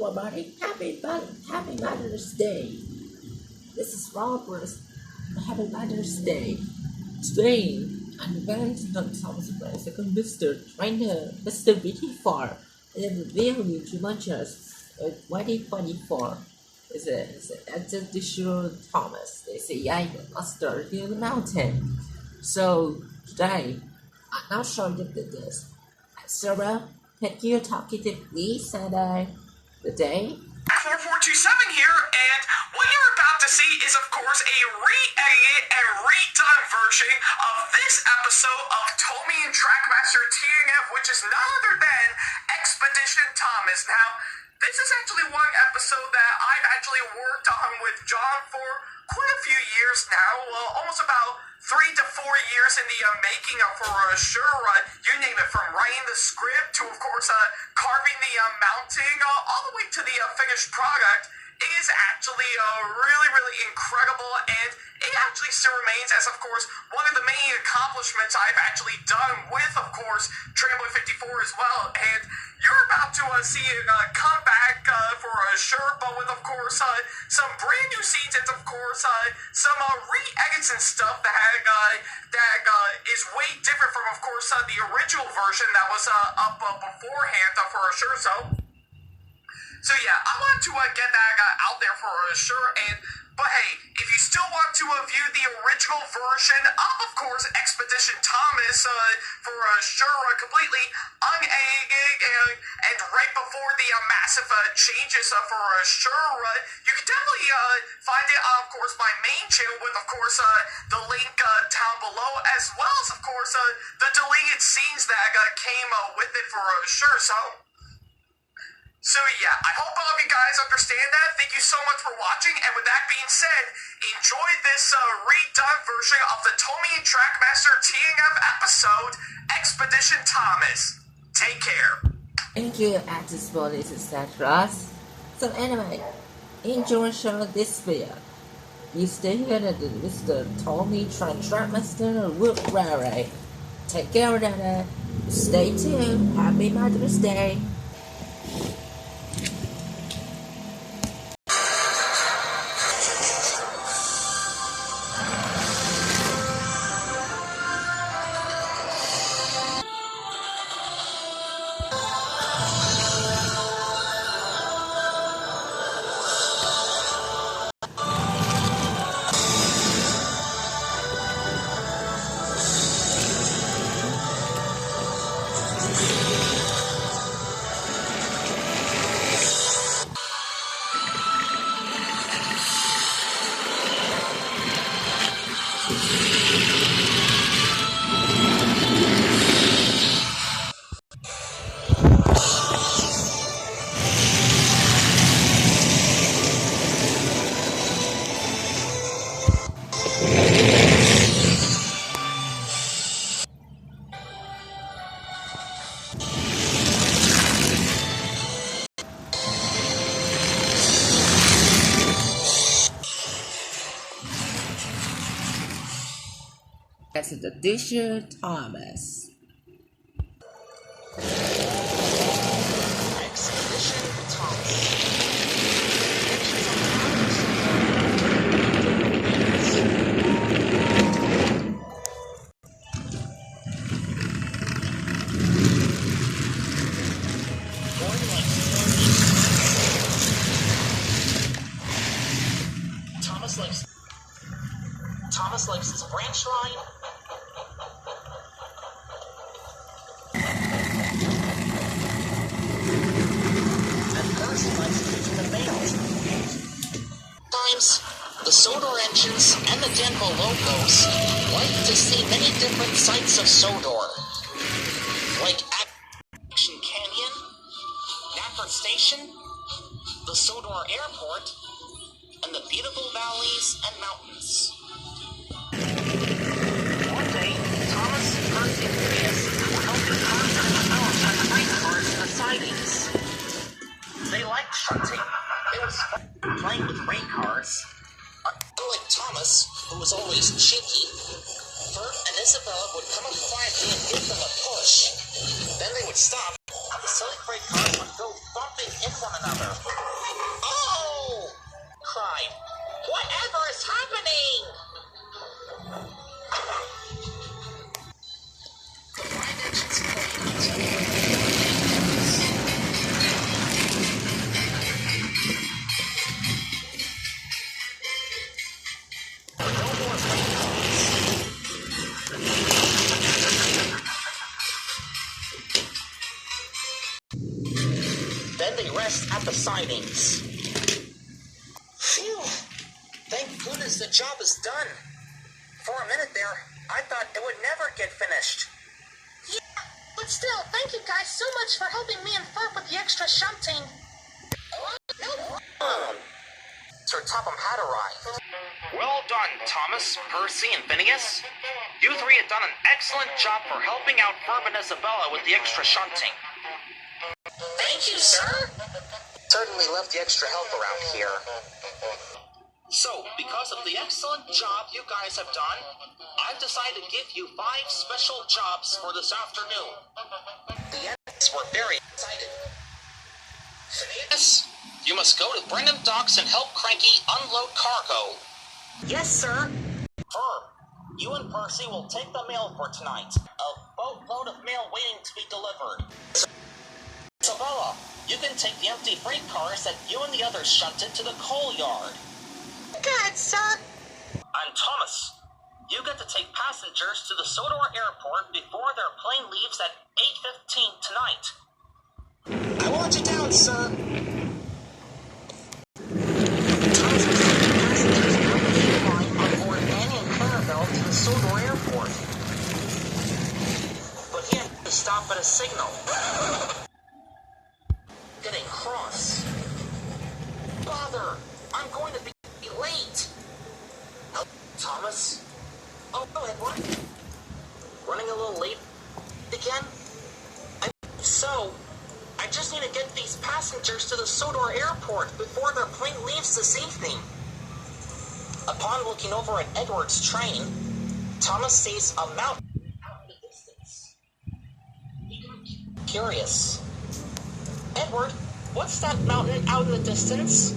Hello everybody, happy Mother's Day. This is Robert. Happy Mother's Day. Today, I'm going to talk about second Mr. Trainer, Mr. BT4, and reveal you too much as 2024. It's an Expedition Thomas. They say I master in the mountain. So today, I'm not sure you did this. Sarah, can you talk to me today? The day? 4427 here, and what you're about to see is, of course, a re-edited and redone version of this episode of Tommy and Trackmanter T&F, which is none other than Expedition Thomas. Now, this is actually one episode that I've actually worked on with John for quite a few years now, almost about 3 to 4 years in the making for sure. You name it, from writing the script to, of course, carving the mounting, all the way to the finished product. It is actually really incredible, and it actually still remains as, of course, one of the many accomplishments I've actually done with, of course, Railway 54 as well. And you're about to see it come back for sure, but with, of course, some brand new scenes and, of course, some re-edits and stuff that is way different from, of course, the original version that was up beforehand for sure. So yeah, I want to get that out there for sure. But hey, if you still want to view the original version of course, Expedition Thomas for sure, completely unedited and right before the massive changes for sure, you can definitely find it on, of course, my main channel with, of course, the link down below, as well as, of course, the deleted scenes that came with it for sure. So yeah, I hope all of you guys understand that. Thank you so much for watching, and with that being said, enjoy this redone version of the Tommy and Trackmanter T&F episode, Expedition Thomas. Take care. Thank you, actors, bodies, etc. So anyway, enjoy this video. You stay here at Mr. Tommy Trackmanter Railway. Take care of that. Stay tuned. Happy Mother's Day. Expedition Thomas. Expedition Thomas. Thomas likes his branch line. Sometimes the Sodor engines and the Denbo locos like to see many different sites of Sodor, like Action Canyon, Nafford Station, the Sodor Airport, and the beautiful valleys and mountains. One day, Thomas heard Imperius helped the contact develop the freight cars and the sidings. They liked shunting. It was fun playing with rain cars. Unlike Thomas, who was always cheeky, Bert and Isabella would come up quietly and give them a push. Then they would stop, and the silly freight cars would go bumping in one another. best at the sightings. Phew! Thank goodness the job is done. For a minute there, I thought it would never get finished. Yeah, but still, thank you guys so much for helping me and Ferb with the extra shunting. Sir Topham had arrived. Well done, Thomas, Percy, and Phineas. You three have done an excellent job for helping out Ferb and Isabella with the extra shunting. Thank you, sir. Certainly love the extra help around here. So, because of the excellent job you guys have done, I've decided to give you 5 special jobs for this afternoon. The ants were very excited. Phineas, you must go to Brenham Docks and help Cranky unload cargo. Yes, sir. Ferb, you and Percy will take the mail for tonight. A boatload of mail waiting to be delivered. Isabella, you can take the empty freight cars that you and the others shunted to the coal yard. Good, sir. And Thomas, you get to take passengers to the Sodor Airport before their plane leaves at 8:15 tonight. I want you down, sir. Thomas was taking passengers out of the line on board Annie and Clarabelle to the Sodor Airport. But he had to stop at a signal. Getting cross. Bother! I'm going to be late. Oh, Thomas? Oh, go ahead, what? Running a little late again? So, I just need to get these passengers to the Sodor Airport before their plane leaves this evening. Upon looking over at Edward's train, Thomas sees a mountain out in the distance. He got curious. Edward, what's that mountain out in the distance?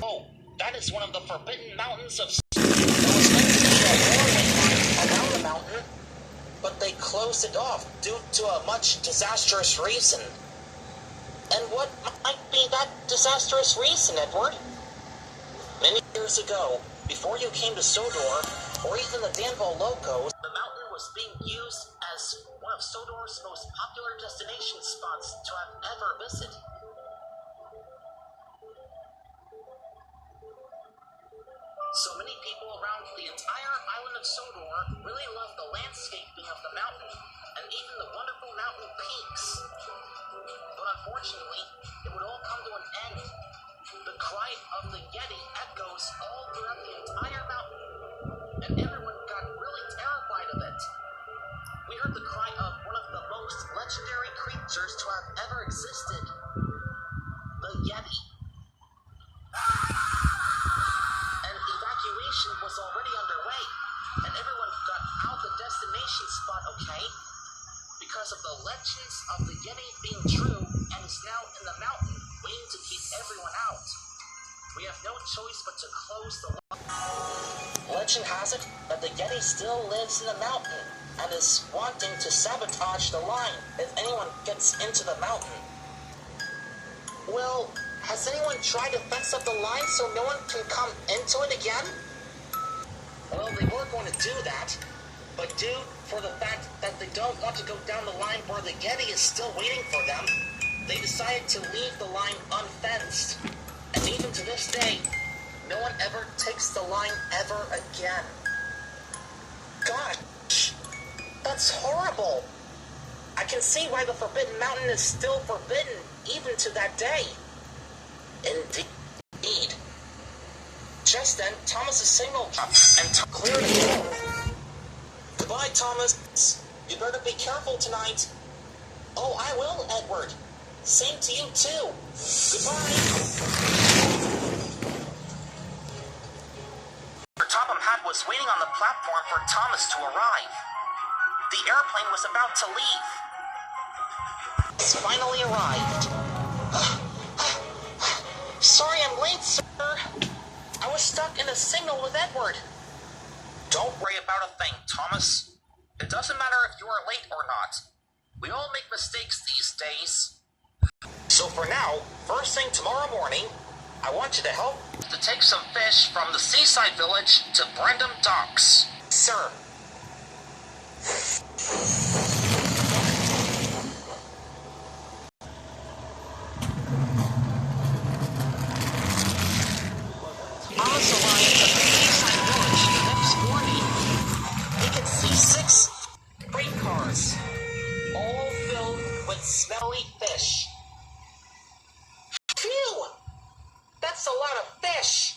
Oh, that is one of the forbidden mountains of... There was meant to be a railway line around the mountain, but they closed it off due to a much disastrous reason. And what might be that disastrous reason, Edward? Many years ago, before you came to Sodor, or even the Danville Locos, the mountain was being used as one of Sodor's most popular destination spots to have ever visited. So many people around the entire island of Sodor really love the landscaping of the mountain, and even the wonderful mountain peaks. But unfortunately, it would all come to an end. The cry of the Yeti echoes all throughout the entire mountain, and everyone got really terrified of it. We heard the cry of one of the most legendary creatures to have ever existed, the Yeti. And evacuation was already underway, and everyone got out the destination spot okay, because of the legends of the Yeti being true and is now in the mountain, waiting to keep everyone out. We have no choice but to close the line. Legend has it that the Yeti still lives in the mountain and is wanting to sabotage the line if anyone gets into the mountain. Well, has anyone tried to fence up the line so no one can come into it again? Well, they were going to do that, but due for the fact that they don't want to go down the line where the Yeti is still waiting for them, they decided to leave the line unfenced. And even to this day, no one ever takes the line ever again. Gosh, that's horrible. I can see why the Forbidden Mountain is still forbidden, even to that day. Indeed. Just then, Thomas's signal dropped and cleared it. Goodbye, Thomas. You better be careful tonight. Oh, I will, Edward. Same to you, too. Goodbye. Topham Hatt was waiting on the platform for Thomas to arrive. The airplane was about to leave. It's finally arrived. Sorry I'm late, sir. I was stuck in a signal with Edward. Don't worry about a thing, Thomas. It doesn't matter if you are late or not. We all make mistakes these days. So for now, first thing tomorrow morning, I want you to help to take some fish from the seaside village to Brenham Docks. Sir. Thomas. All filled with smelly fish. Phew! That's a lot of fish.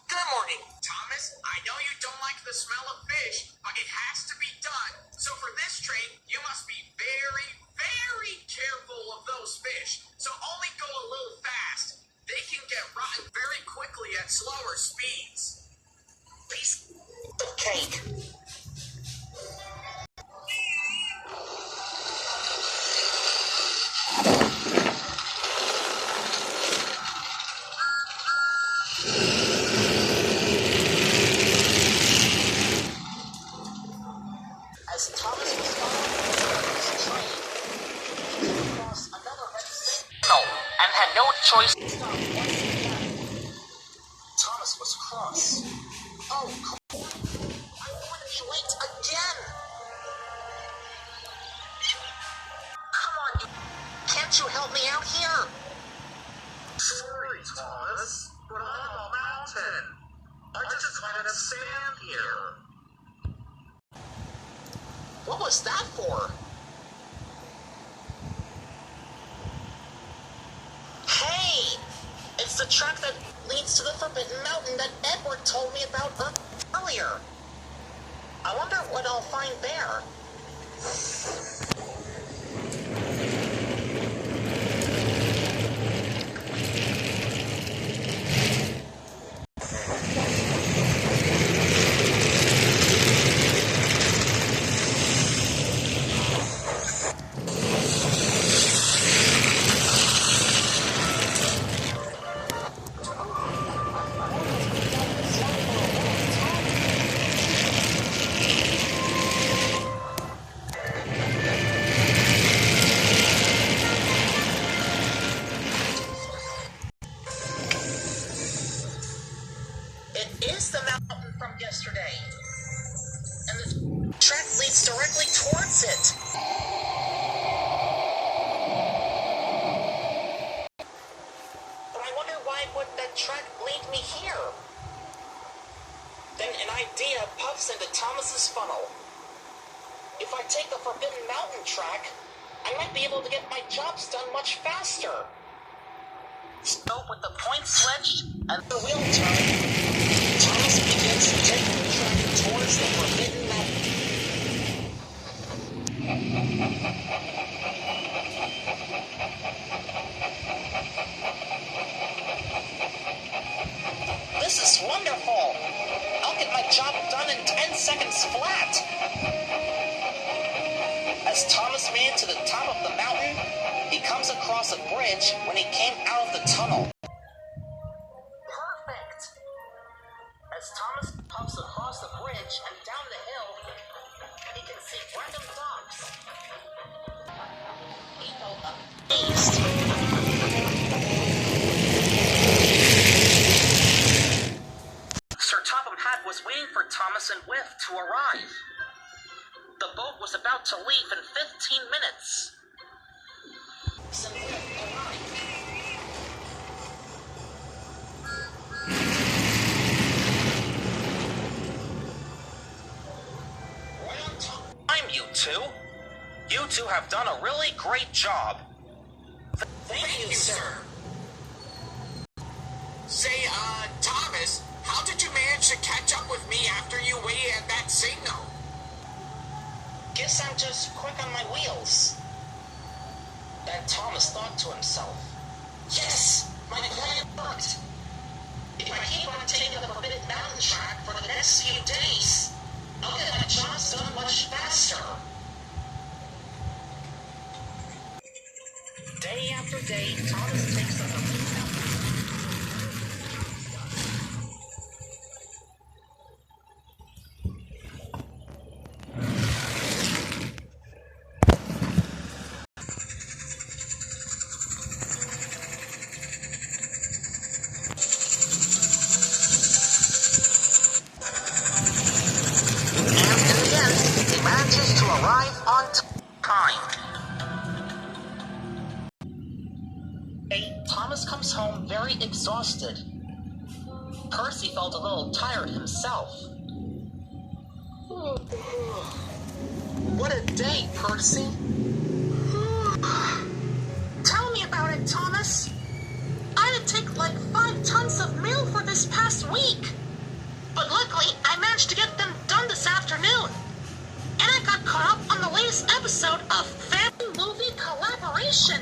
Good morning, Thomas. I know you don't like the smell of fish, but it has to be done. So for this train, you must be very, very careful of those fish. So only go a little fast. They can get rotten very quickly at slower speeds. Piece of cake. As Thomas was following his train, he came across another red signal and had no choice to stop once again. Thomas was cross. Oh, I'm going to be late again. Come on, can't you help me out here? Sorry, Thomas, but I'm a mountain. I just wanted to stand here. What was that for? Hey! It's the track that leads to the Forbidden Mountain that Edward told me about earlier. I wonder what I'll find there. It is the mountain from yesterday, and the track leads directly towards it. But I wonder why would that track lead me here? Then an idea puffs into Thomas's funnel. If I take the Forbidden Mountain track, I might be able to get my jobs done much faster. So with the point sledged and the wheel turned, Thomas begins to take the track towards the Forbidden Mountain. This is wonderful! I'll get my job done in 10 seconds flat! As Thomas made it to the top of the mountain, he comes across a bridge when he came out of the tunnel. Perfect! As Thomas hops across the bridge and down the hill, he can see random docks. He felt amazed. Sir Topham Hatt was waiting for Thomas and Whiff to arrive. The boat was about to leave in 15 minutes. And Whiff arrived. Right on time, you two. You two have done a really great job. Thank you, sir. Say, Thomas, how did you manage to catch up with me after you waited at that signal? Guess I'm just quick on my wheels. Then Thomas thought to himself, yes, my plan worked. If I keep on taking the Forbidden Mountain track for the next few days, I'll get my jobs done much faster. Day after day, Thomas takes the Forbidden Mountain. Manages to arrive on time. Thomas comes home very exhausted. Percy felt a little tired himself. What a day, Percy. Tell me about it, Thomas. I had to take like 5 tons of mail for this past week. But luckily, I managed to get them done this afternoon. And I got caught up on the latest episode of Family Movie Collaboration.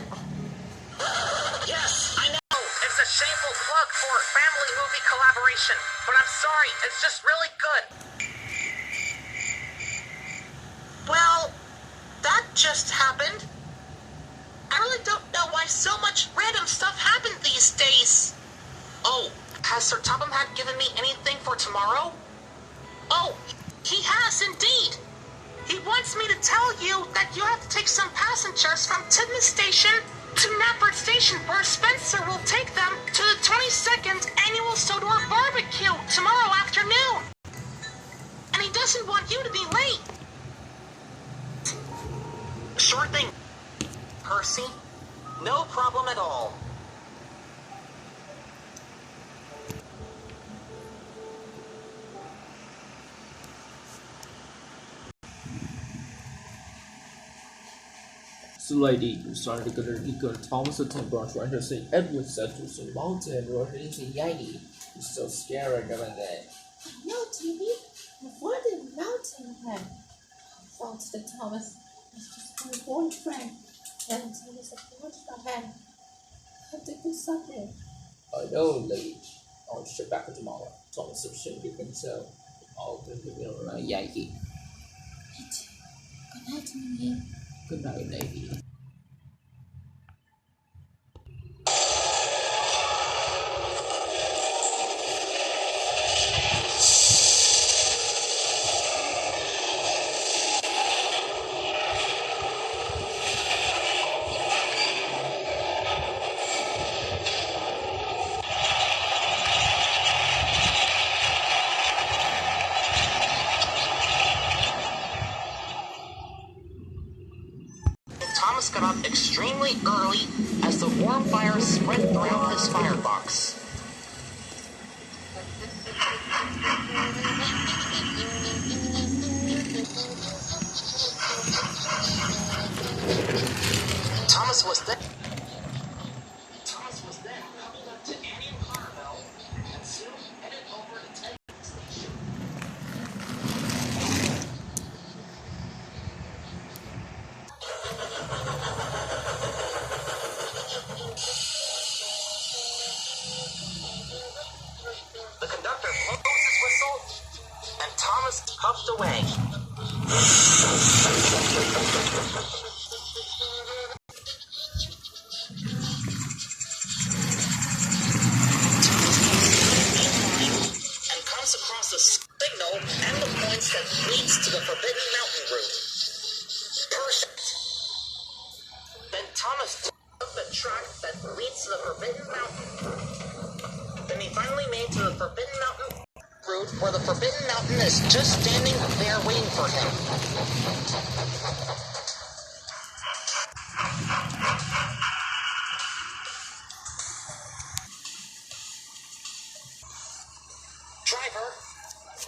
Yes, I know. It's a shameful plug for family movie collaboration, but I'm sorry, it's just really good. Well, that just happened. I really don't know why so much random stuff happened these days. Oh, has Sir Topham had given me anything for tomorrow? Oh, he has indeed. He wants me to tell you that you have to take some passengers from Tidmouth Station to Knapford Station, where Spencer will take them to the 22nd annual Sodor barbecue tomorrow afternoon. And he doesn't want you to be late. Sure thing, Percy. No problem at all. So lady, we started to go to Thomas the Tank Branch Ranger St. Edward said to some mountain or anything Yankee. He's so scared of that. No, Timmy. What did mountain have? Thought the Thomas. It's just my boyfriend. And he was a boyfriend. Have to do something. I know, lady. I'll ship back tomorrow. Thomas will ship you himself. I'll bring you around Yankee. Good night, Timmy. Good night, lady. Thomas got up extremely early as the warm fire spread throughout his firebox. Thomas was then coupled up to Annie and Clarabelle and soon headed over to Tidmouth Station. The conductor blows his whistle, and Thomas puffed away. And comes across a signal and the points that leads to the Forbidden Mountain route. Perfect. Then Thomas took the track that leads to the Forbidden Mountain. Then he finally made to the Forbidden Mountain route, where the Forbidden Mountain is just standing there waiting for him. Driver,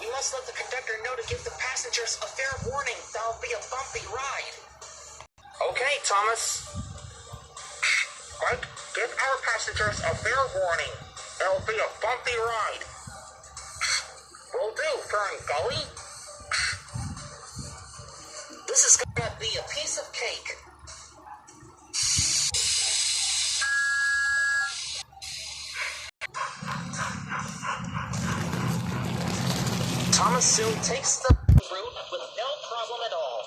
we must let the conductor know to give the passengers a fair warning. That'll be a bumpy ride. Okay, Thomas. Mike, give our passengers a fair warning. There'll be a bumpy ride. Will do, Fern Gully. This is gonna be a piece of cake. Thomas soon takes the route with no problem at all.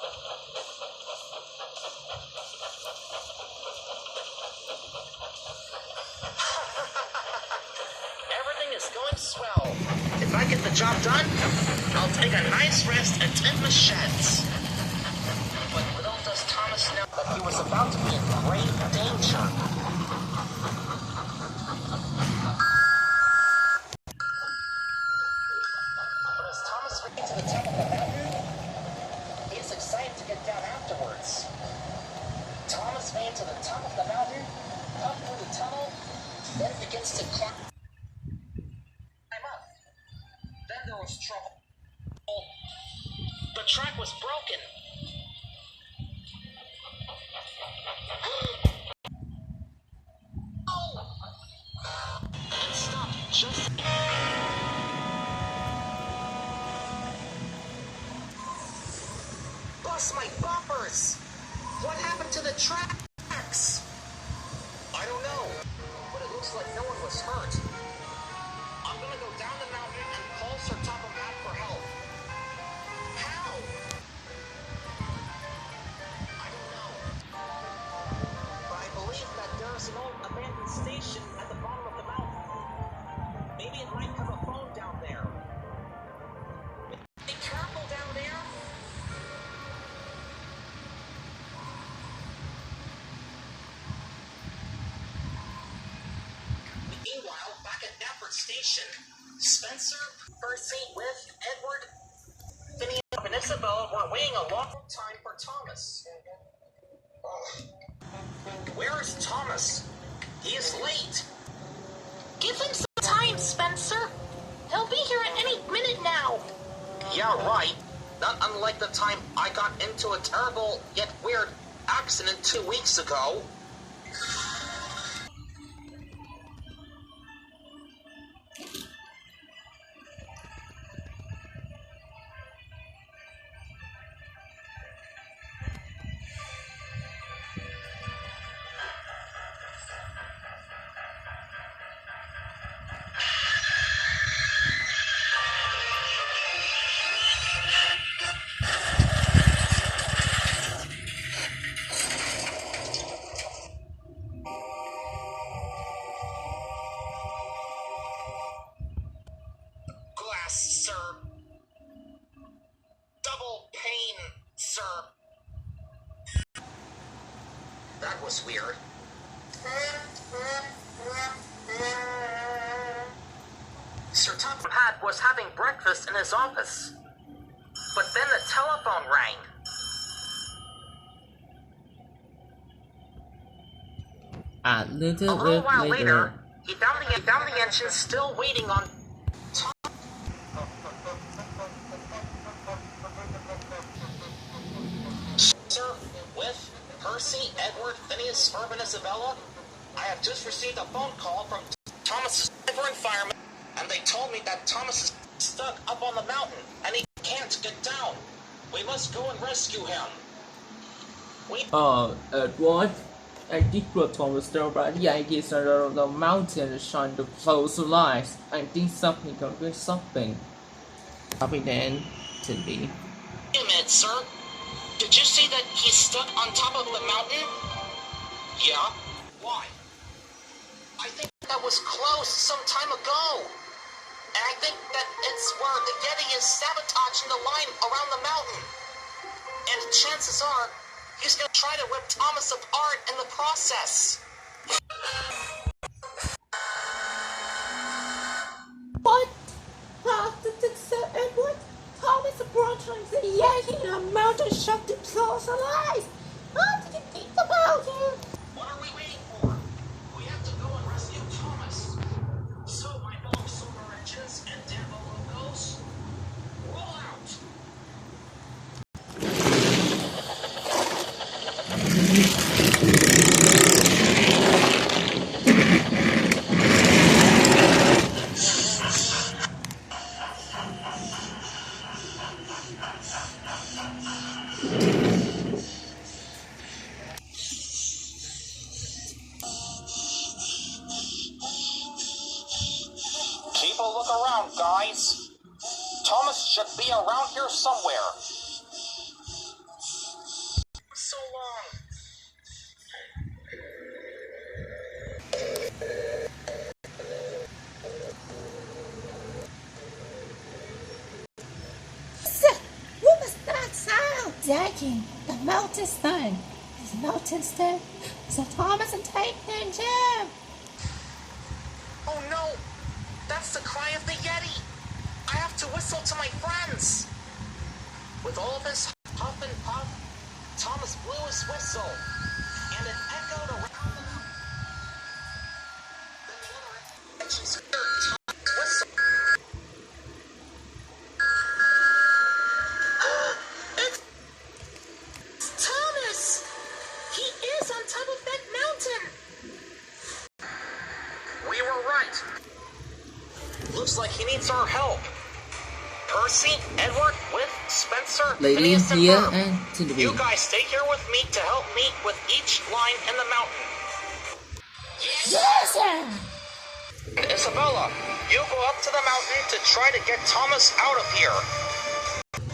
Everything is going swell. If I get the job done, I'll take a nice rest at Tidmouth Sheds. But little does Thomas know that he was about to be in grave danger. But as Thomas ran to the top of the mountain, he is excited to get down afterwards. Thomas ran to the top of the mountain, up through the tunnel, then begins to climb up. Then there was trouble. The track was broken. station. Spencer, Percy, with Edward, Phineas, and Isabella were waiting a long time for Thomas. Where is Thomas? He is late. Give him some time, Spencer. He'll be here at any minute now. Yeah, right. Not unlike the time I got into a terrible yet weird accident 2 weeks ago. Glass, sir. Double pane, sir. That was weird. Sir Thomas was having breakfast in his office. But then the telephone rang. A A little little bit while later. later, he found the engine still waiting on Tom. Sir, with Percy, Edward, Phineas, Herb, and Isabella, I have just received a phone call from Thomas's driver and fireman, and they told me that Thomas is stuck up on the mountain, and he can't get down. We must go and rescue him. Edward, I did grow Thomas down, but the idea is around the mountain trying to close the lights. I think something can do something. Copy then, to be. Wait a minute, sir. Did you say that he's stuck on top of the mountain? Yeah. Why? I think that was closed some time ago. And I think that it's where the Yeti is sabotaging the line around the mountain. And chances are, he's gonna try to rip Thomas apart in the process. What? Edward? Thomas approaching the Yeti in a mountain shot to close the lights. What did you think about him? What are we waiting for? We have to go and rescue Thomas. So, my bomb solar engines and Dambo logos, roll out. Keep a look around, guys. Thomas should be around here somewhere. So long. What was that sound? Jackie, the mountain stone. The mountain stone. So Thomas and take him too. Oh no! That's the cry of the Yeti! I have to whistle to my friends! With all of his huff and puff, Thomas blew his whistle, and it echoed around the mountain. Then the other engines heard Thomas' whistle. It's Thomas! He is on top of that mountain! We were right. Looks like he needs our help. Percy, Edward, with Spencer, Lady Phineas, and here Herb. and Tilly. You guys stay here with me to help me with each line in the mountain. Yes, sir. And Isabella, you go up to the mountain to try to get Thomas out of here.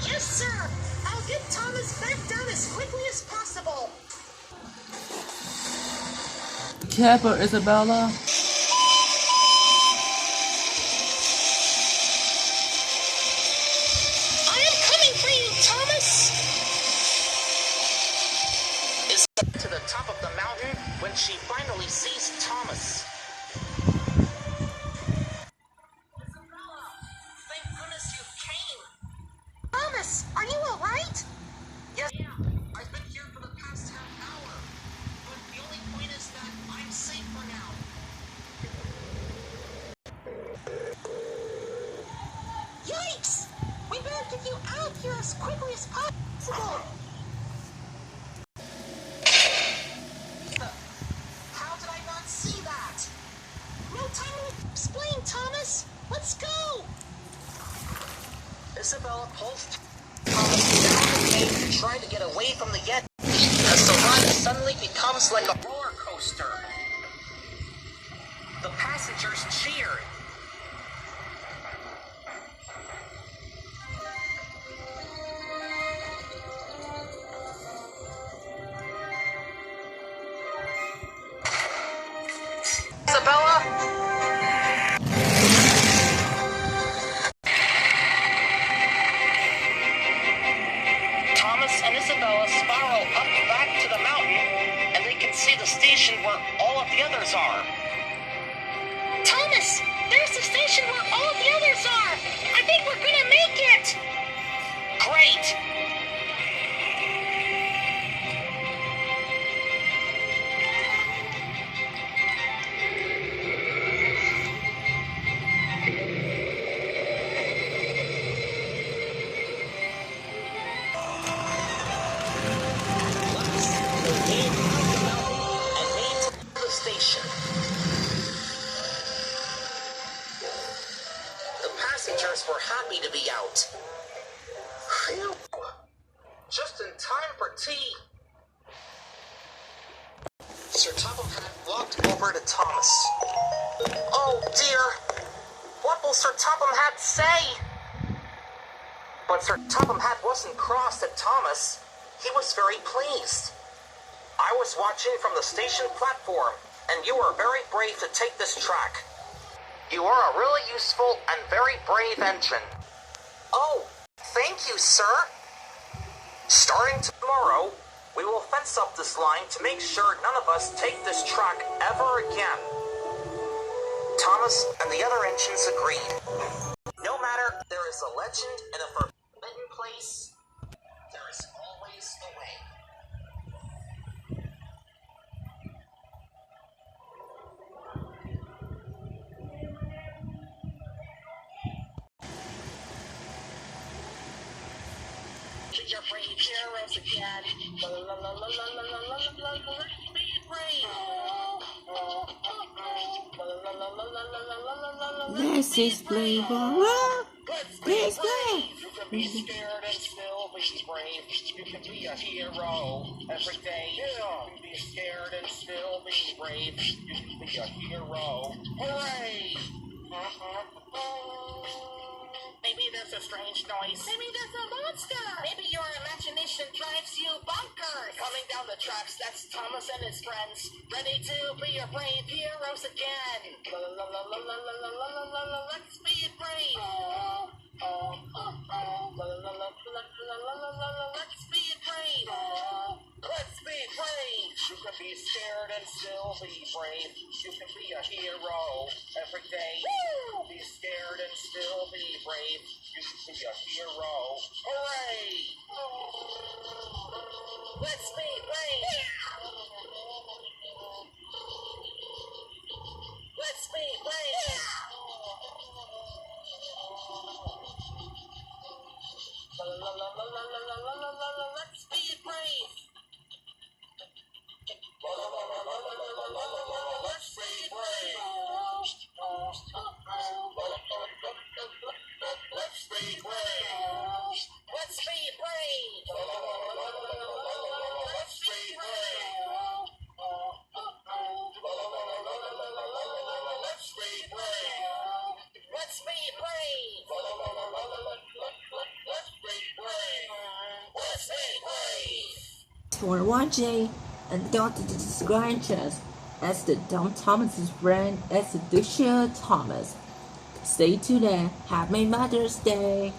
Yes, sir. I'll get Thomas back down as quickly as possible. Careful, Isabella. I am coming for you, Thomas. Is to the top of the mountain when she finally sees Thomas. safe for now. Yikes! We better get you out of here as quickly as possible! How did I not see that? No time to explain, Thomas! Let's go! Isabella pulls Thomas down the gate to try to get away from the Yeti, as the ride suddenly becomes like a roller coaster. The passengers cheered. Isabella? Thomas and Isabella spiral up back to the mountain, and they can see the station where all of the others are. Thomas! There's the station where all the others are! I think we're gonna make it! Great! Were happy to be out. Phew. Just in time for tea. Sir Topham Hatt walked over to Thomas. Oh dear, what will Sir Topham Hatt say? But Sir Topham Hatt wasn't cross at Thomas. He was very pleased. I was watching from the station platform, and you were very brave to take this track. You are a really useful and very brave engine. Oh, thank you, sir. Starting tomorrow, we will fence up this line to make sure none of us take this track ever again. Thomas and the other engines agreed. No matter there is a legend in a forbidden place, there is always a way. Your brave heroes again. Be brave. This is brave. This way. You can be scared and still be brave. You can be a hero every day. You can be scared and still be brave. You can be a hero. Hooray! Maybe there's a strange noise. Maybe there's a monster. Maybe your imagination drives you bonkers. Coming down the tracks, that's Thomas and his friends, ready to be your brave heroes again. Let's be brave. Let's be brave. Let's be brave. You can be scared and still be brave. You can be a hero every day. Woo! Be scared and still be brave. You can be a hero. Hooray! Let's be brave. Let's be brave. Let's be brave. Let's be brave. Let's be brave. Let's be brave. Let's be brave. Let's be brave. Let's be brave. Let's be brave. For watching, and don't forget to subscribe to us as the Dumb Thomas's friend Expedition Thomas. Stay tuned and happy Mother's Day.